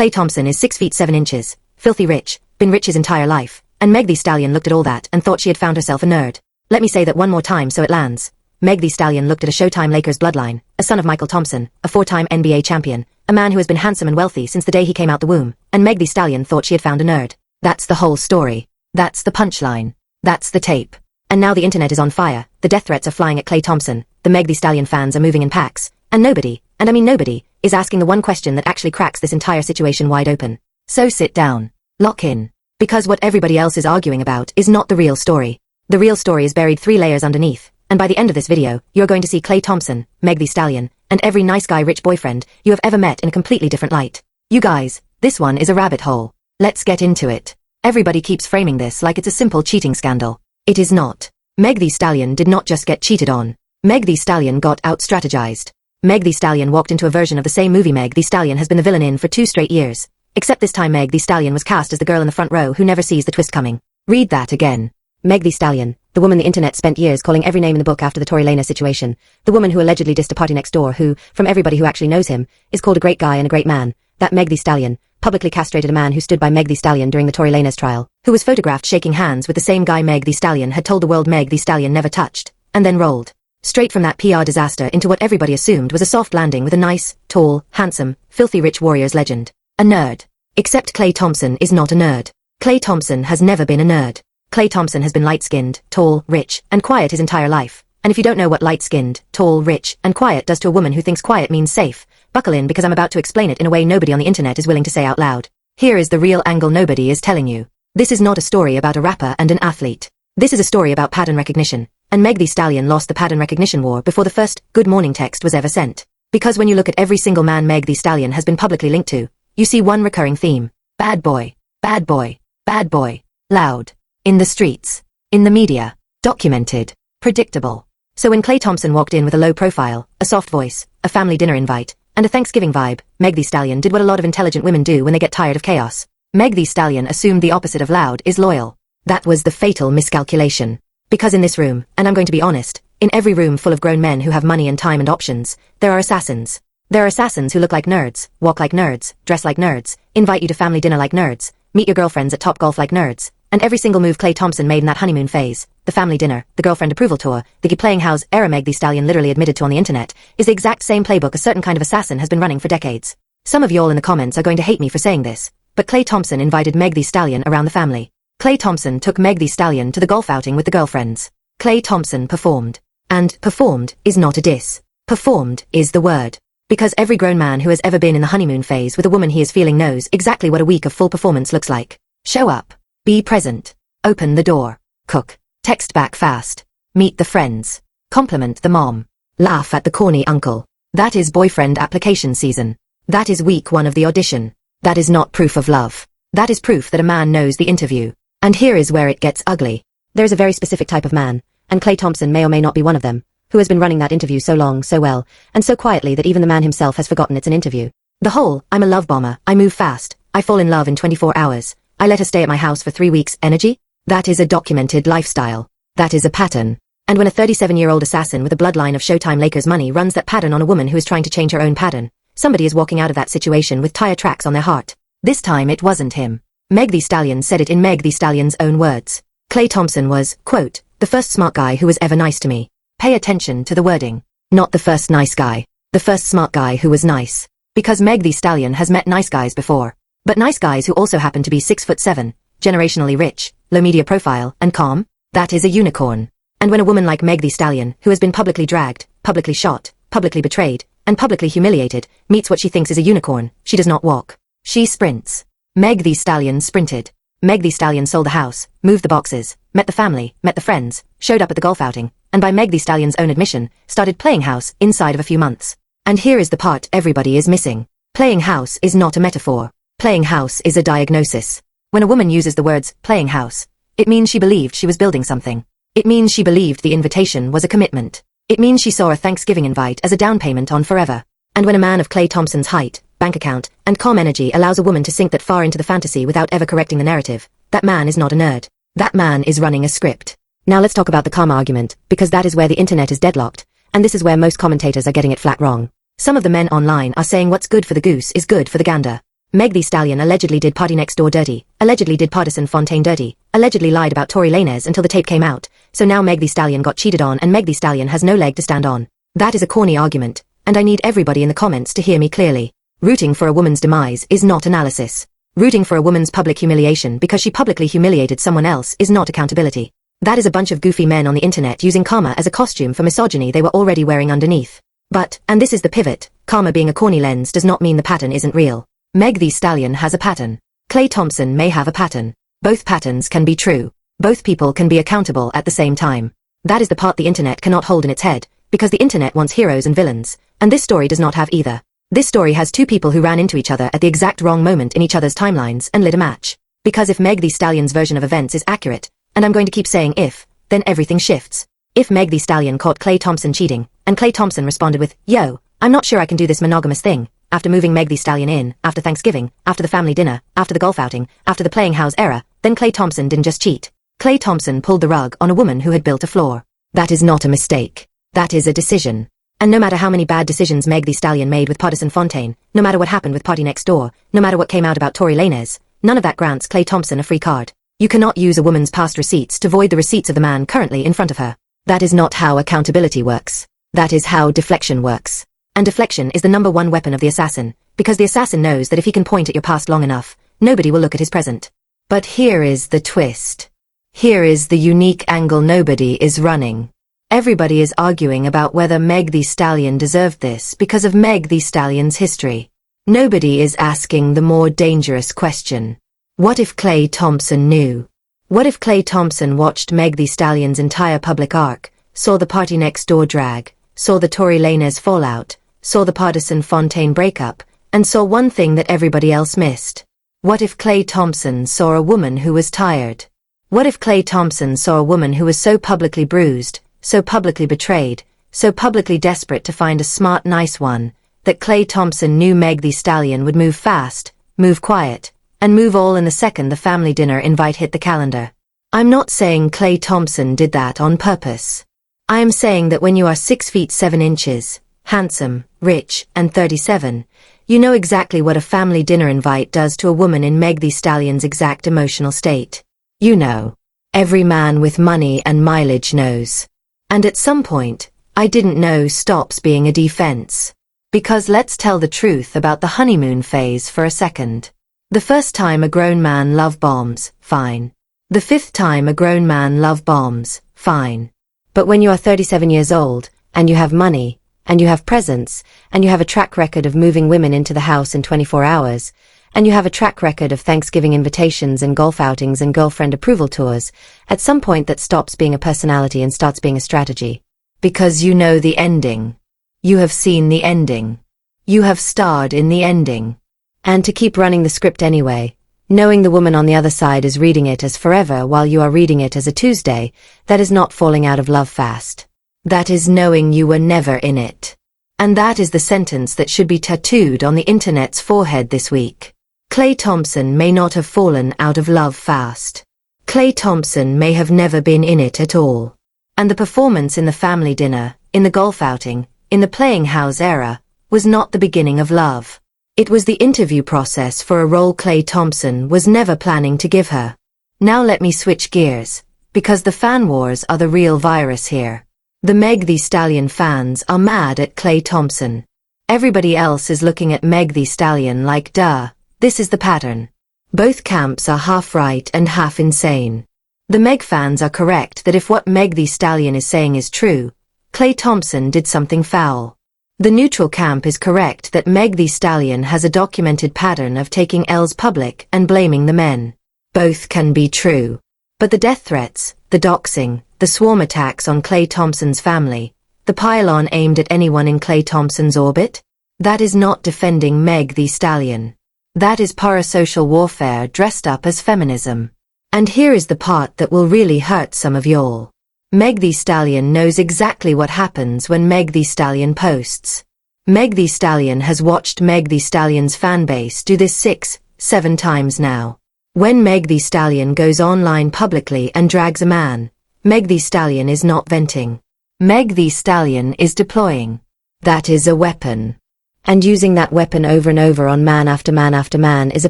Klay Thompson is 6 feet 7 inches, filthy rich, been rich his entire life, and Meg Thee Stallion looked at all that and thought she had found herself a nerd. Let me say that one more time so it lands. Meg Thee Stallion looked at a Showtime Lakers bloodline, a son of Michael Thompson, a 4-time NBA champion, a man who has been handsome and wealthy since the day he came out the womb, and Meg Thee Stallion thought she had found a nerd. That's the whole story. That's the punchline. That's the tape. And now the internet is on fire, the death threats are flying at Klay Thompson, the Meg Thee Stallion fans are moving in packs, and nobody, and I mean nobody, is asking the one question that actually cracks this entire situation wide open. So sit down. Lock in. Because what everybody else is arguing about is not the real story. The real story is buried 3 layers underneath, and by the end of this video, you're going to see Klay Thompson, Meg Thee Stallion, and every nice guy rich boyfriend you have ever met in a completely different light. You guys, this one is a rabbit hole. Let's get into it. Everybody keeps framing this like it's a simple cheating scandal. It is not. Meg Thee Stallion did not just get cheated on. Meg Thee Stallion got out-strategized. Meg Thee Stallion walked into a version of the same movie Meg Thee Stallion has been the villain in for 2 straight years. Except this time Meg Thee Stallion was cast as the girl in the front row who never sees the twist coming. Read that again. Meg Thee Stallion, the woman the internet spent years calling every name in the book after the Tory Lanez situation, the woman who allegedly dissed a Partynextdoor who, from everybody who actually knows him, is called a great guy and a great man, that Meg Thee Stallion, publicly castrated a man who stood by Meg Thee Stallion during the Tory Lanez trial, who was photographed shaking hands with the same guy Meg Thee Stallion had told the world Meg Thee Stallion never touched, and then rolled straight from that PR disaster into what everybody assumed was a soft landing with a nice, tall, handsome, filthy rich warrior's legend. A nerd. Except Klay Thompson is not a nerd. Klay Thompson has never been a nerd. Klay Thompson has been light-skinned, tall, rich, and quiet his entire life. And if you don't know what light-skinned, tall, rich, and quiet does to a woman who thinks quiet means safe, buckle in because I'm about to explain it in a way nobody on the internet is willing to say out loud. Here is the real angle nobody is telling you. This is not a story about a rapper and an athlete. This is a story about pattern recognition, and Meg Thee Stallion lost the pattern recognition war before the first good morning text was ever sent. Because when you look at every single man Meg Thee Stallion has been publicly linked to, you see one recurring theme. Bad boy, bad boy, bad boy, loud, in the streets, in the media, documented, predictable. So when Klay Thompson walked in with a low profile, a soft voice, a family dinner invite, and a Thanksgiving vibe, Meg Thee Stallion did what a lot of intelligent women do when they get tired of chaos. Meg Thee Stallion assumed the opposite of loud is loyal. That was the fatal miscalculation. Because in this room, and I'm going to be honest, in every room full of grown men who have money and time and options, there are assassins. There are assassins who look like nerds, walk like nerds, dress like nerds, invite you to family dinner like nerds, meet your girlfriends at Topgolf like nerds, and every single move Klay Thompson made in that honeymoon phase, the family dinner, the girlfriend approval tour, the playing house era Meg Thee Stallion literally admitted to on the internet, is the exact same playbook a certain kind of assassin has been running for decades. Some of y'all in the comments are going to hate me for saying this, but Klay Thompson invited Meg Thee Stallion around the family. Klay Thompson took Meg Thee Stallion to the golf outing with the girlfriends. Klay Thompson performed. And performed is not a diss. Performed is the word. Because every grown man who has ever been in the honeymoon phase with a woman he is feeling knows exactly what a week of full performance looks like. Show up. Be present. Open the door. Cook. Text back fast. Meet the friends. Compliment the mom. Laugh at the corny uncle. That is boyfriend application season. That is week 1 of the audition. That is not proof of love. That is proof that a man knows the interview. And here is where it gets ugly. There is a very specific type of man, and Klay Thompson may or may not be one of them, who has been running that interview so long, so well, and so quietly that even the man himself has forgotten it's an interview. The whole, I'm a love bomber, I move fast, I fall in love in 24 hours, I let her stay at my house for 3 weeks energy? That is a documented lifestyle. That is a pattern. And when a 37-year-old assassin with a bloodline of Showtime Lakers money runs that pattern on a woman who is trying to change her own pattern, somebody is walking out of that situation with tire tracks on their heart. This time it wasn't him. Meg Thee Stallion said it in Meg Thee Stallion's own words. Klay Thompson was, quote, the first smart guy who was ever nice to me. Pay attention to the wording. Not the first nice guy. The first smart guy who was nice. Because Meg Thee Stallion has met nice guys before. But nice guys who also happen to be 6'7", generationally rich, low media profile, and calm? That is a unicorn. And when a woman like Meg Thee Stallion, who has been publicly dragged, publicly shot, publicly betrayed, and publicly humiliated, meets what she thinks is a unicorn, she does not walk. She sprints. Meg Thee Stallion sprinted. Meg Thee Stallion sold the house, moved the boxes, met the family, met the friends, showed up at the golf outing, and by Meg Thee Stallion's own admission, started playing house inside of a few months. And here is the part everybody is missing. Playing house is not a metaphor. Playing house is a diagnosis. When a woman uses the words playing house, it means she believed she was building something. It means she believed the invitation was a commitment. It means she saw a Thanksgiving invite as a down payment on forever. And when a man of Klay Thompson's height, bank account, and calm energy allows a woman to sink that far into the fantasy without ever correcting the narrative, that man is not a nerd. That man is running a script. Now let's talk about the karma argument, because that is where the internet is deadlocked, and this is where most commentators are getting it flat wrong. Some of the men online are saying what's good for the goose is good for the gander. Meg Thee Stallion allegedly did Partynextdoor dirty, allegedly did Pardison Fontaine dirty, allegedly lied about Tory Lanez until the tape came out, so now Meg Thee Stallion got cheated on and Meg Thee Stallion has no leg to stand on. That is a corny argument, and I need everybody in the comments to hear me clearly. Rooting for a woman's demise is not analysis. Rooting for a woman's public humiliation because she publicly humiliated someone else is not accountability. That is a bunch of goofy men on the internet using karma as a costume for misogyny they were already wearing underneath. But, and this is the pivot, karma being a corny lens does not mean the pattern isn't real. Meg Thee Stallion has a pattern. Klay Thompson may have a pattern. Both patterns can be true. Both people can be accountable at the same time. That is the part the internet cannot hold in its head, because the internet wants heroes and villains, and this story does not have either. This story has two people who ran into each other at the exact wrong moment in each other's timelines and lit a match. Because if Meg Thee Stallion's version of events is accurate, and I'm going to keep saying if, then everything shifts. If Meg Thee Stallion caught Klay Thompson cheating, and Klay Thompson responded with, "Yo, I'm not sure I can do this monogamous thing," after moving Meg Thee Stallion in, after Thanksgiving, after the family dinner, after the golf outing, after the playing house era, then Klay Thompson didn't just cheat. Klay Thompson pulled the rug on a woman who had built a floor. That is not a mistake. That is a decision. And no matter how many bad decisions Meg Thee Stallion made with Pardison Fontaine, no matter what happened with Partynextdoor, no matter what came out about Tory Lanez, none of that grants Klay Thompson a free card. You cannot use a woman's past receipts to void the receipts of the man currently in front of her. That is not how accountability works. That is how deflection works. And deflection is the #1 weapon of the assassin, because the assassin knows that if he can point at your past long enough, nobody will look at his present. But here is the twist. Here is the unique angle nobody is running. Everybody is arguing about whether Meg Thee Stallion deserved this because of Meg Thee Stallion's history. Nobody is asking the more dangerous question. What if Klay Thompson knew? What if Klay Thompson watched Meg Thee Stallion's entire public arc, saw the Partynextdoor drag, saw the Tory Lanez fallout, saw the Pardison Fontaine breakup, and saw one thing that everybody else missed? What if Klay Thompson saw a woman who was tired? What if Klay Thompson saw a woman who was so publicly bruised, so publicly betrayed, so publicly desperate to find a smart, nice one, that Klay Thompson knew Meg Thee Stallion would move fast, move quiet, and move all in the second the family dinner invite hit the calendar? I'm not saying Klay Thompson did that on purpose. I am saying that when you are 6 feet 7 inches, handsome, rich, and 37, you know exactly what a family dinner invite does to a woman in Meg Thee Stallion's exact emotional state. You know. Every man with money and mileage knows. And at some point, I didn't know stops being a defense. Because let's tell the truth about the honeymoon phase for a second. The first time a grown man love bombs, fine. The 5th time a grown man love bombs, fine. But when you are 37 years old, and you have money, and you have presence, and you have a track record of moving women into the house in 24 hours, and you have a track record of Thanksgiving invitations and golf outings and girlfriend approval tours, at some point that stops being a personality and starts being a strategy. Because you know the ending. You have seen the ending. You have starred in the ending. And to keep running the script anyway, knowing the woman on the other side is reading it as forever while you are reading it as a Tuesday, that is not falling out of love fast. That is knowing you were never in it. And that is the sentence that should be tattooed on the internet's forehead this week. Klay Thompson may not have fallen out of love fast. Klay Thompson may have never been in it at all. And the performance in the family dinner, in the golf outing, in the playing house era, was not the beginning of love. It was the interview process for a role Klay Thompson was never planning to give her. Now let me switch gears, because the fan wars are the real virus here. The Meg Thee Stallion fans are mad at Klay Thompson. Everybody else is looking at Meg Thee Stallion like, duh. This is the pattern. Both camps are half right and half insane. The Meg fans are correct that if what Meg Thee Stallion is saying is true, Klay Thompson did something foul. The neutral camp is correct that Meg Thee Stallion has a documented pattern of taking L's public and blaming the men. Both can be true. But the death threats, the doxing, the swarm attacks on Klay Thompson's family, the pile-on aimed at anyone in Klay Thompson's orbit, that is not defending Meg Thee Stallion. That is parasocial warfare dressed up as feminism. And here is the part that will really hurt some of y'all. Meg Thee Stallion knows exactly what happens when Meg Thee Stallion posts. Meg Thee Stallion has watched Meg Thee Stallion's fanbase do this 6, 7 times now. When Meg Thee Stallion goes online publicly and drags a man, Meg Thee Stallion is not venting. Meg Thee Stallion is deploying. That is a weapon. And using that weapon over and over on man after man after man is a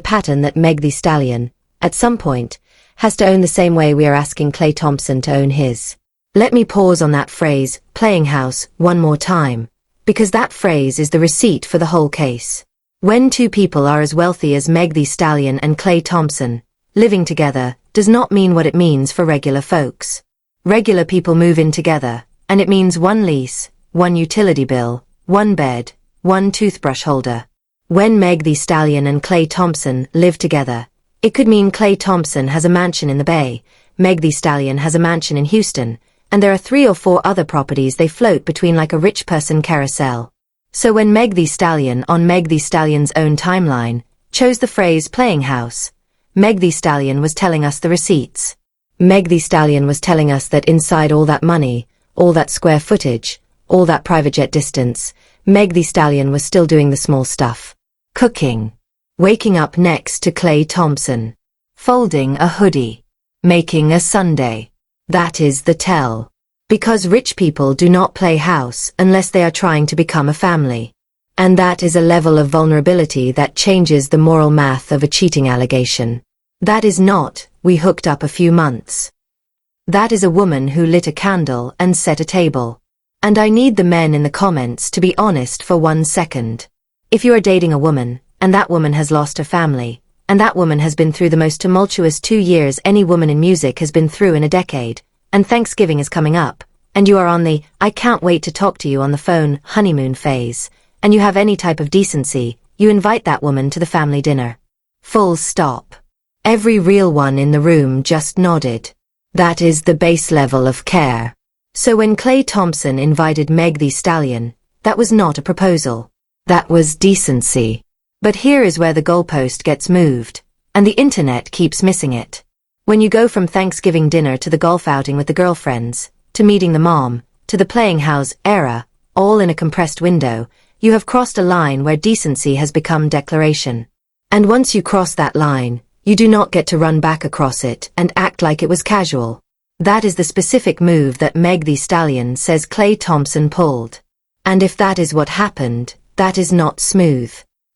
pattern that Meg Thee Stallion, at some point, has to own the same way we are asking Klay Thompson to own his. Let me pause on that phrase, playing house, one more time, because that phrase is the receipt for the whole case. When two people are as wealthy as Meg Thee Stallion and Klay Thompson, living together does not mean what it means for regular folks. Regular people move in together, and it means one lease, one utility bill, one bed, one toothbrush holder. When Meg Thee Stallion and Klay Thompson live together, it could mean Klay Thompson has a mansion in the Bay, Meg Thee Stallion has a mansion in Houston, and there are 3 or 4 other properties they float between like a rich person carousel. So when Meg Thee Stallion on Meg Thee Stallion's own timeline chose the phrase playing house, Meg Thee Stallion was telling us the receipts. Meg Thee Stallion was telling us that inside all that money, all that square footage, all that private jet distance, Meg Thee Stallion was still doing the small stuff. Cooking. Waking up next to Klay Thompson. Folding a hoodie. Making a sundae. That is the tell. Because rich people do not play house unless they are trying to become a family. And that is a level of vulnerability that changes the moral math of a cheating allegation. That is not, we hooked up a few months. That is a woman who lit a candle and set a table. And I need the men in the comments to be honest for 1 second. If you are dating a woman, and that woman has lost her family, and that woman has been through the most tumultuous 2 years any woman in music has been through in a decade, and Thanksgiving is coming up, and you are on the I can't wait to talk to you on the phone honeymoon phase, and you have any type of decency, you invite that woman to the family dinner. Full stop. Every real one in the room just nodded. That is the base level of care. So when Klay Thompson invited Meg Thee Stallion, that was not a proposal. That was decency. But here is where the goalpost gets moved, and the internet keeps missing it. When you go from Thanksgiving dinner to the golf outing with the girlfriends, to meeting the mom, to the playing house era, all in a compressed window, you have crossed a line where decency has become declaration. And once you cross that line, you do not get to run back across it and act like it was casual. That is the specific move that Meg Thee Stallion says Klay Thompson pulled. And if that is what happened, that is not smooth.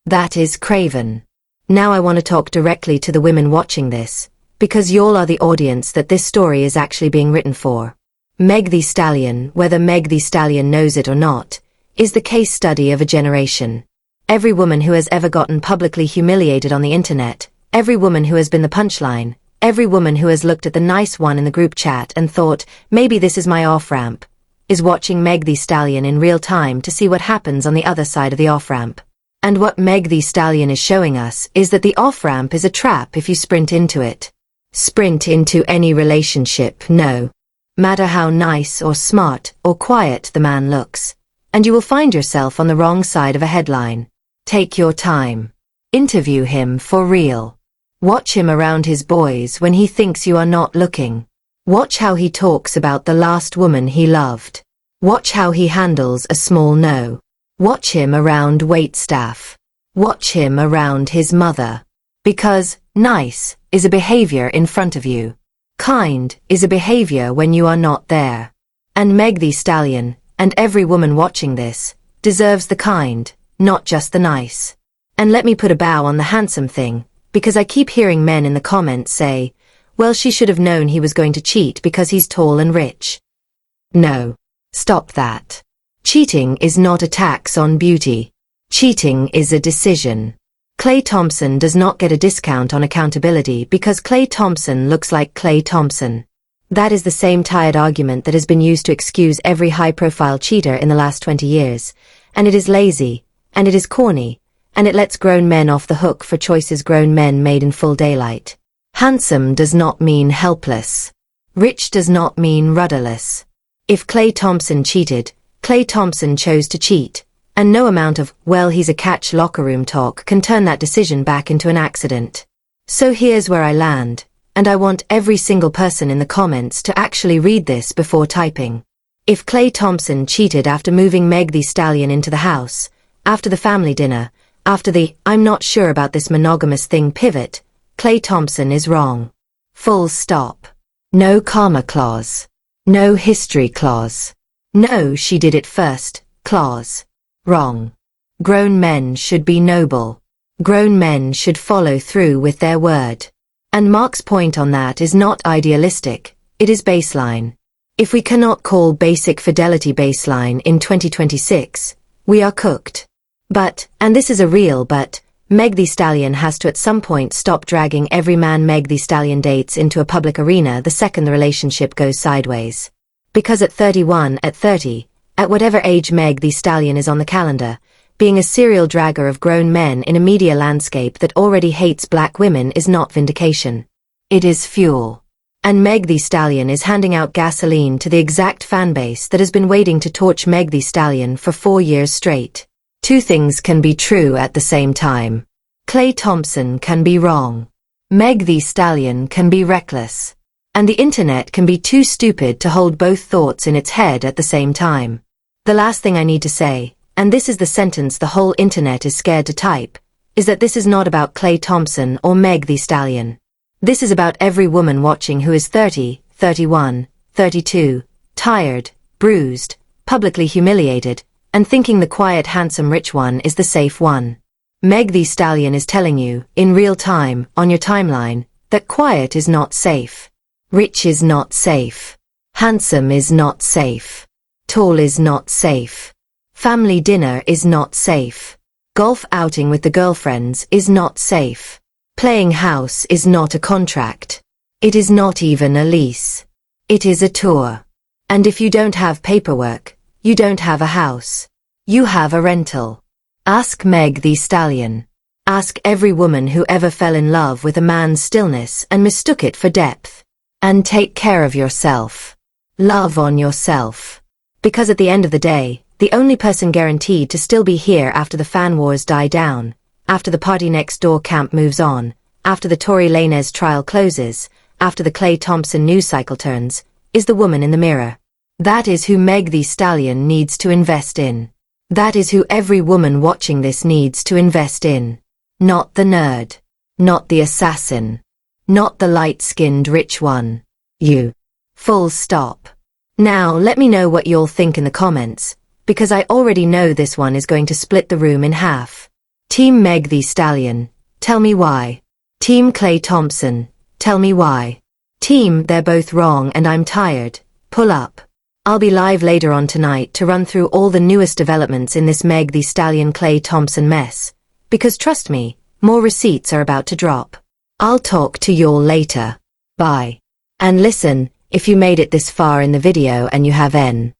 That is craven. Now I want to talk directly to the women watching this, because y'all are the audience that this story is actually being written for. Meg Thee Stallion, whether Meg Thee Stallion knows it or not, is the case study of a generation. Every woman who has ever gotten publicly humiliated on the internet, every woman who has been the punchline, every woman who has looked at the nice one in the group chat and thought, maybe this is my off-ramp, is watching Meg Thee Stallion in real time to see what happens on the other side of the off-ramp. And what Meg Thee Stallion is showing us is that the off-ramp is a trap if you sprint into it. Sprint into any relationship, no matter how nice or smart or quiet the man looks, and you will find yourself on the wrong side of a headline. Take your time. Interview him for real. Watch him around his boys when he thinks you are not looking. Watch how he talks about the last woman he loved. Watch how he handles a small no. Watch him around waitstaff. Watch him around his mother. Because nice is a behavior in front of you. Kind is a behavior when you are not there. And Meg Thee Stallion, and every woman watching this, deserves the kind, not just the nice. And let me put a bow on the handsome thing, because I keep hearing men in the comments say, well, she should have known he was going to cheat because he's tall and rich. No. Stop that. Cheating is not a tax on beauty. Cheating is a decision. Klay Thompson does not get a discount on accountability because Klay Thompson looks like Klay Thompson. That is the same tired argument that has been used to excuse every high-profile cheater in the last 20 years, and it is lazy, and it is corny, and it lets grown men off the hook for choices grown men made in full daylight. Handsome does not mean helpless. Rich does not mean rudderless. If Klay Thompson cheated, Klay Thompson chose to cheat, and no amount of, well, he's a catch locker room talk can turn that decision back into an accident. So here's where I land, and I want every single person in the comments to actually read this before typing. If Klay Thompson cheated after moving Meg Thee Stallion into the house, after the family dinner, after the I'm not sure about this monogamous thing pivot, Klay Thompson is wrong. Full stop. No karma clause. No history clause. No, she did it first, clause. Wrong. Grown men should be noble. Grown men should follow through with their word. And Mark's point on that is not idealistic, it is baseline. If we cannot call basic fidelity baseline in 2026, we are cooked. But, and this is a real but, Meg Thee Stallion has to at some point stop dragging every man Meg Thee Stallion dates into a public arena the second the relationship goes sideways. Because at 31, at 30, at whatever age Meg Thee Stallion is on the calendar, being a serial dragger of grown men in a media landscape that already hates black women is not vindication. It is fuel. And Meg Thee Stallion is handing out gasoline to the exact fanbase that has been waiting to torch Meg Thee Stallion for 4 years straight. Two things can be true at the same time. Klay Thompson can be wrong. Meg Thee Stallion can be reckless. And the internet can be too stupid to hold both thoughts in its head at the same time. The last thing I need to say, and this is the sentence the whole internet is scared to type, is that this is not about Klay Thompson or Meg Thee Stallion. This is about every woman watching who is 30, 31, 32, tired, bruised, publicly humiliated, and thinking the quiet, handsome, rich one is the safe one. Meg Thee Stallion is telling you, in real time, on your timeline, that quiet is not safe. Rich is not safe. Handsome is not safe. Tall is not safe. Family dinner is not safe. Golf outing with the girlfriends is not safe. Playing house is not a contract. It is not even a lease. It is a tour. And if you don't have paperwork, you don't have a house. You have a rental. Ask Meg Thee Stallion. Ask every woman who ever fell in love with a man's stillness and mistook it for depth. And take care of yourself. Love on yourself. Because at the end of the day, the only person guaranteed to still be here after the fan wars die down, after the Partynextdoor camp moves on, after the Tory Lanez trial closes, after the Klay Thompson news cycle turns, is the woman in the mirror. That is who Meg Thee Stallion needs to invest in. That is who every woman watching this needs to invest in. Not the nerd. Not the assassin. Not the light-skinned rich one. You. Full stop. Now let me know what you'll think in the comments, because I already know this one is going to split the room in half. Team Meg Thee Stallion, tell me why. Team Klay Thompson, tell me why. Team, they're both wrong and I'm tired, pull up. I'll be live later on tonight to run through all the newest developments in this Meg Thee Stallion Klay Thompson mess, because trust me, more receipts are about to drop. I'll talk to y'all later. Bye. And listen, if you made it this far in the video and you have N.